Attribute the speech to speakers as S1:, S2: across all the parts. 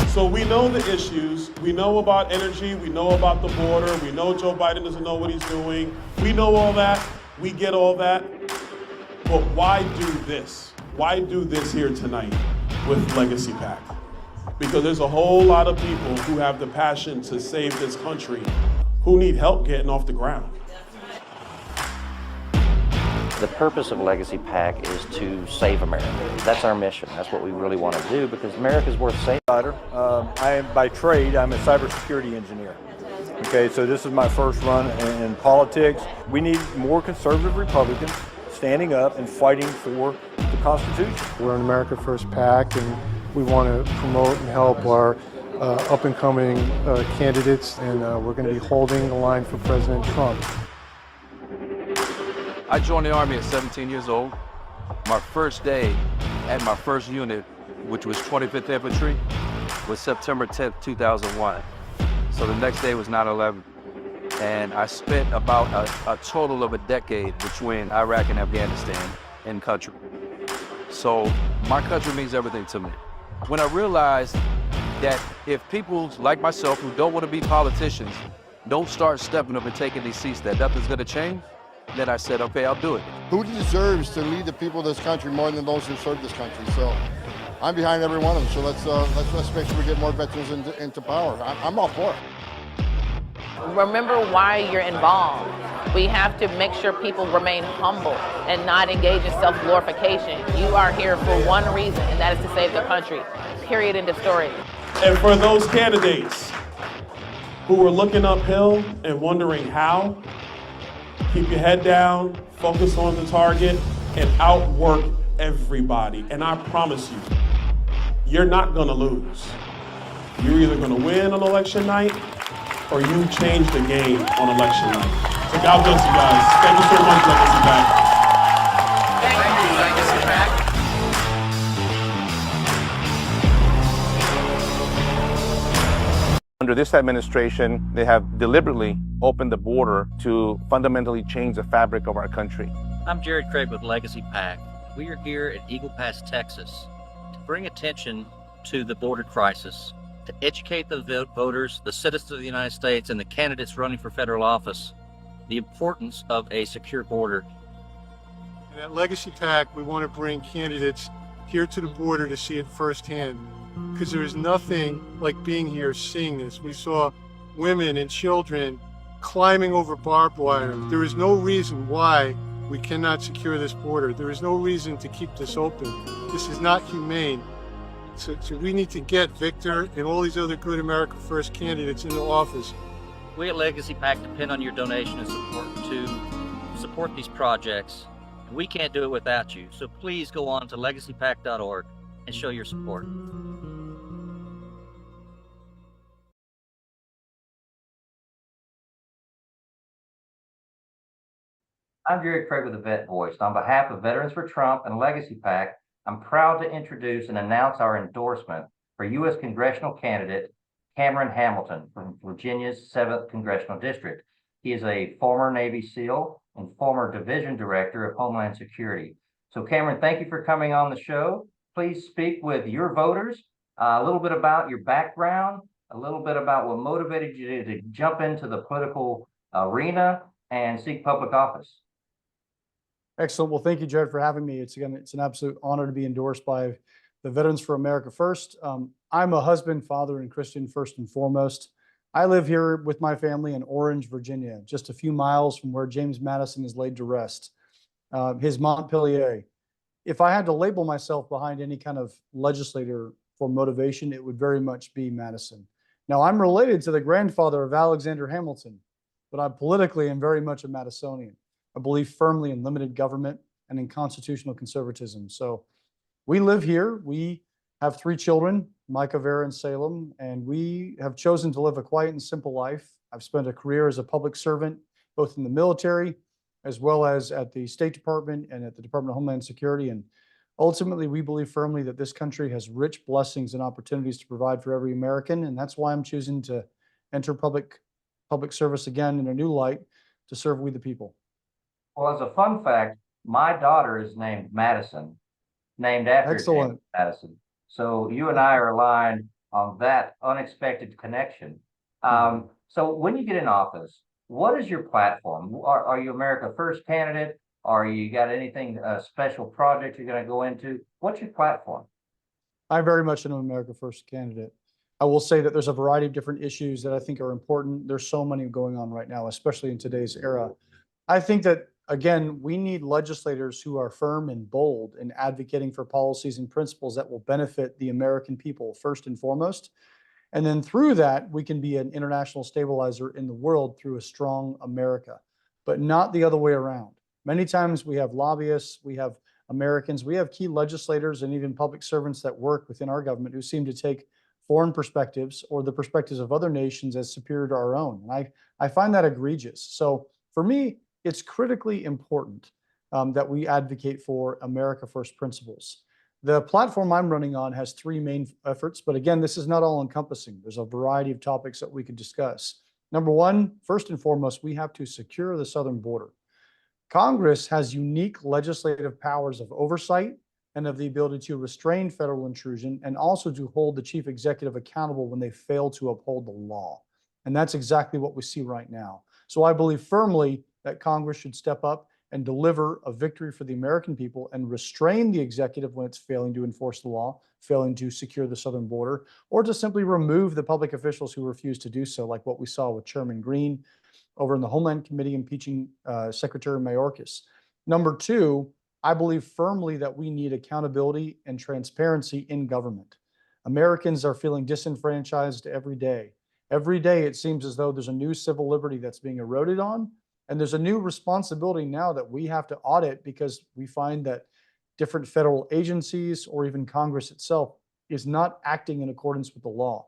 S1: So we know the issues, we know about energy, we know about the border, we know Joe Biden doesn't know what he's doing. We know all that, we get all that. But why do this? Why do this here tonight with Legacy PAC? Because there's a whole lot of people who have the passion to save this country who need help getting off the ground.
S2: The purpose of Legacy PAC is to save America. That's our mission. That's what we really want to do because America's worth saving.
S3: I am by trade, I'm a cybersecurity engineer. Okay, so this is my first run in politics. We need more conservative Republicans standing up and fighting for the Constitution.
S4: We're an America First PAC, and we want to promote and help our up-and-coming candidates, and we're going to be holding the line for President Trump.
S5: I joined the Army at 17 years old. My first day at my first unit, which was 25th Infantry, was September 10th, 2001. So the next day was 9/11. And I spent about a total of a decade between Iraq and Afghanistan in country. So my country means everything to me. When I realized that if people like myself who don't want to be politicians don't start stepping up and taking these seats, that nothing's going to change, then I said, okay, I'll do it.
S6: Who deserves to lead the people of this country more than those who serve this country? So I'm behind every one of them. So let's make sure we get more veterans into power. I'm all for it.
S7: Remember why you're involved. We have to make sure people remain humble and not engage in self-glorification. You are here for one reason, and that is to save the country. Period. End of story.
S1: And for those candidates who are looking uphill and wondering how, keep your head down, focus on the target, and outwork everybody. And I promise you, you're not gonna lose. You're either gonna win on election night or you change the game on election night. So God bless you guys. Thank you so much, Legacy PAC.
S8: Thank you, Legacy PAC.
S9: Under this administration, they have deliberately opened the border to fundamentally change the fabric of our country.
S10: I'm Jared Craig with Legacy PAC. We are here at Eagle Pass, Texas, to bring attention to the border crisis, to educate the voters, the citizens of the United States, and the candidates running for federal office, the importance of a secure border.
S4: And at Legacy PAC, we want to bring candidates here to the border to see it firsthand, because there is nothing like being here, seeing this. We saw women and children climbing over barbed wire. There is no reason why we cannot secure this border. There is no reason to keep this open. This is not humane. So we need to get Victor and all these other good America First candidates into office.
S10: We at Legacy PAC depend on your donation and support to support these projects. And we can't do it without you. So please go on to legacypac.org and show your support.
S2: I'm Jared Craig with the Vet Voice. On behalf of Veterans for Trump and Legacy PAC, I'm proud to introduce and announce our endorsement for U.S. congressional candidate Cameron Hamilton from Virginia's 7th Congressional District. He is a former Navy SEAL and former Division Director of Homeland Security. So Cameron, thank you for coming on the show. Please speak with your voters, a little bit about your background, a little bit about what motivated you to jump into the political arena and seek public office.
S11: Excellent. Well, thank you, Jared, for having me. It's an absolute honor to be endorsed by the Veterans for America First. I'm a husband, father, and Christian first and foremost. I live here with my family in Orange, Virginia, just a few miles from where James Madison is laid to rest, his Montpelier. If I had to label myself behind any kind of legislator for motivation, it would very much be Madison. Now, I'm related to the grandfather of Alexander Hamilton, but I politically am very much a Madisonian. I believe firmly in limited government and in constitutional conservatism. So we live here. We have 3 children, Micah, Vera, and Salem, and we have chosen to live a quiet and simple life. I've spent a career as a public servant, both in the military, as well as at the State Department and at the Department of Homeland Security. And ultimately, we believe firmly that this country has rich blessings and opportunities to provide for every American. And that's why I'm choosing to enter public service again in a new light to serve we the people.
S2: Well, as a fun fact, my daughter is named Madison, named after James Madison. So you and I are aligned on that unexpected connection. So when you get in office, what is your platform? Are you America First candidate? Are you got anything, special project you're going to go into? What's your platform?
S11: I'm very much an America First candidate. I will say that there's a variety of different issues that I think are important. There's so many going on right now, especially in today's era. I think that, again, we need legislators who are firm and bold in advocating for policies and principles that will benefit the American people first and foremost. And then through that, we can be an international stabilizer in the world through a strong America, but not the other way around. Many times we have lobbyists, we have Americans, we have key legislators and even public servants that work within our government who seem to take foreign perspectives or the perspectives of other nations as superior to our own. And I find that egregious. So for me, it's critically important that we advocate for America First principles. The platform I'm running on has three main efforts, but again, this is not all encompassing. There's a variety of topics that we could discuss. Number one, first and foremost, we have to secure the southern border. Congress has unique legislative powers of oversight and of the ability to restrain federal intrusion and also to hold the chief executive accountable when they fail to uphold the law. And that's exactly what we see right now. So I believe firmly that Congress should step up and deliver a victory for the American people and restrain the executive when it's failing to enforce the law, failing to secure the southern border, or to simply remove the public officials who refuse to do so, like what we saw with Chairman Green over in the Homeland Committee impeaching Secretary Mayorkas. Number two, I believe firmly that we need accountability and transparency in government. Americans are feeling disenfranchised every day. Every day, it seems as though there's a new civil liberty that's being eroded on. And there's a new responsibility now that we have to audit because we find that different federal agencies or even Congress itself is not acting in accordance with the law.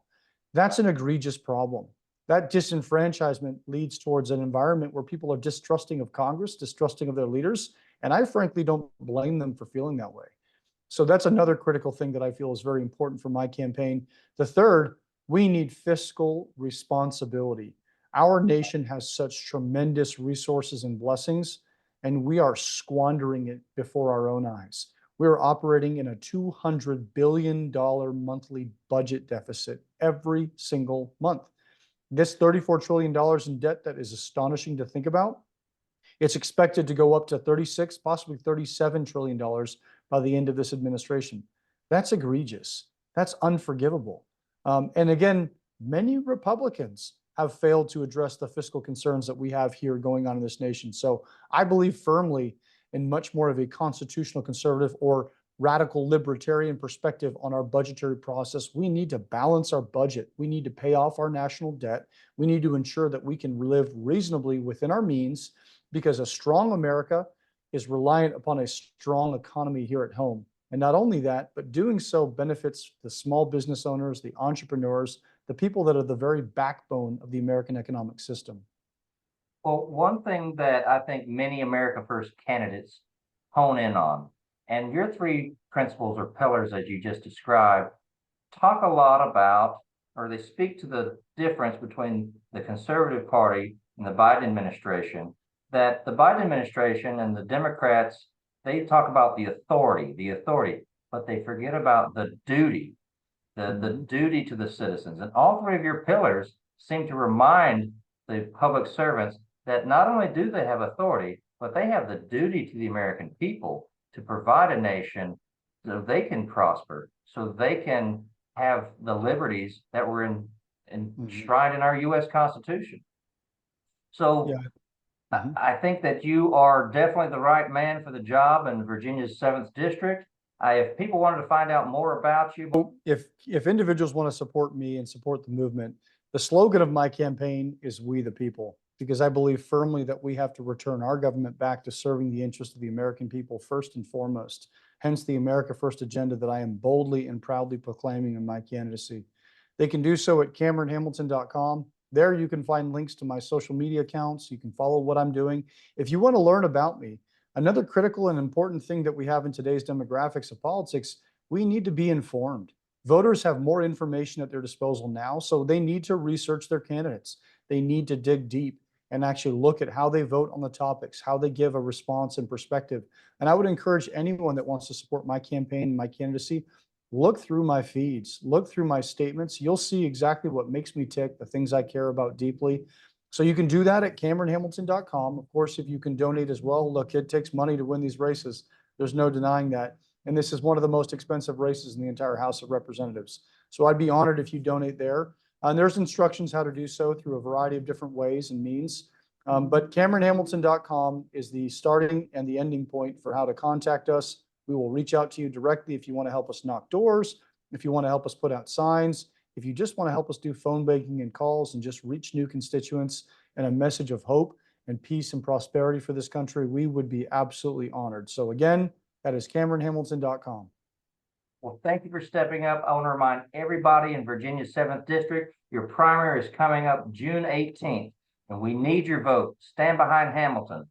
S11: That's an egregious problem. That disenfranchisement leads towards an environment where people are distrusting of Congress, distrusting of their leaders. And I frankly don't blame them for feeling that way. So that's another critical thing that I feel is very important for my campaign. The third, we need fiscal responsibility. Our nation has such tremendous resources and blessings, and we are squandering it before our own eyes. We are operating in a $200 billion monthly budget deficit every single month. This $34 trillion in debt that is astonishing to think about. It's expected to go up to 36, possibly $37 trillion by the end of this administration. That's egregious. That's unforgivable. And again, many Republicans have failed to address the fiscal concerns that we have here going on in this nation. So I believe firmly in much more of a constitutional conservative or radical libertarian perspective on our budgetary process. We need to balance our budget. We need to pay off our national debt. We need to ensure that we can live reasonably within our means because a strong America is reliant upon a strong economy here at home. And not only that, but doing so benefits the small business owners, the entrepreneurs, the people that are the very backbone of the American economic system.
S2: Well, one thing that I think many America First candidates hone in on, and your three principles or pillars as you just described, talk a lot about, or they speak to the difference between the Conservative Party and the Biden administration, that the Biden administration and the Democrats, they talk about the authority, but they forget about the duty, the duty to the citizens. And all three of your pillars seem to remind the public servants that not only do they have authority, but they have the duty to the American people to provide a nation so they can prosper, so they can have the liberties that were enshrined in our U.S. Constitution. So I think that you are definitely the right man for the job in Virginia's 7th District. If people wanted to find out more about you.
S11: If individuals want to support me and support the movement, the slogan of my campaign is "We the People," because I believe firmly that we have to return our government back to serving the interests of the American people first and foremost. Hence the America First agenda that I am boldly and proudly proclaiming in my candidacy. They can do so at CameronHamilton.com. There you can find links to my social media accounts. You can follow what I'm doing. If you want to learn about me, another critical and important thing that we have in today's demographics of politics, we need to be informed. Voters have more information at their disposal now, so they need to research their candidates. They need to dig deep and actually look at how they vote on the topics, how they give a response and perspective. And I would encourage anyone that wants to support my campaign and my candidacy, look through my feeds, look through my statements. You'll see exactly what makes me tick, the things I care about deeply. So you can do that at CameronHamilton.com. Of course, if you can donate as well, look, it takes money to win these races. There's no denying that. And this is one of the most expensive races in the entire House of Representatives. So I'd be honored if you donate there. And there's instructions how to do so through a variety of different ways and means. But CameronHamilton.com is the starting and the ending point for how to contact us. We will reach out to you directly if you want to help us knock doors, if you want to help us put out signs, if you just want to help us do phone banking and calls and just reach new constituents and a message of hope and peace and prosperity for this country, we would be absolutely honored. So again, that is CameronHamilton.com.
S2: Well, thank you for stepping up. I want to remind everybody in Virginia's 7th District, your primary is coming up June 18th, and we need your vote. Stand behind Hamilton.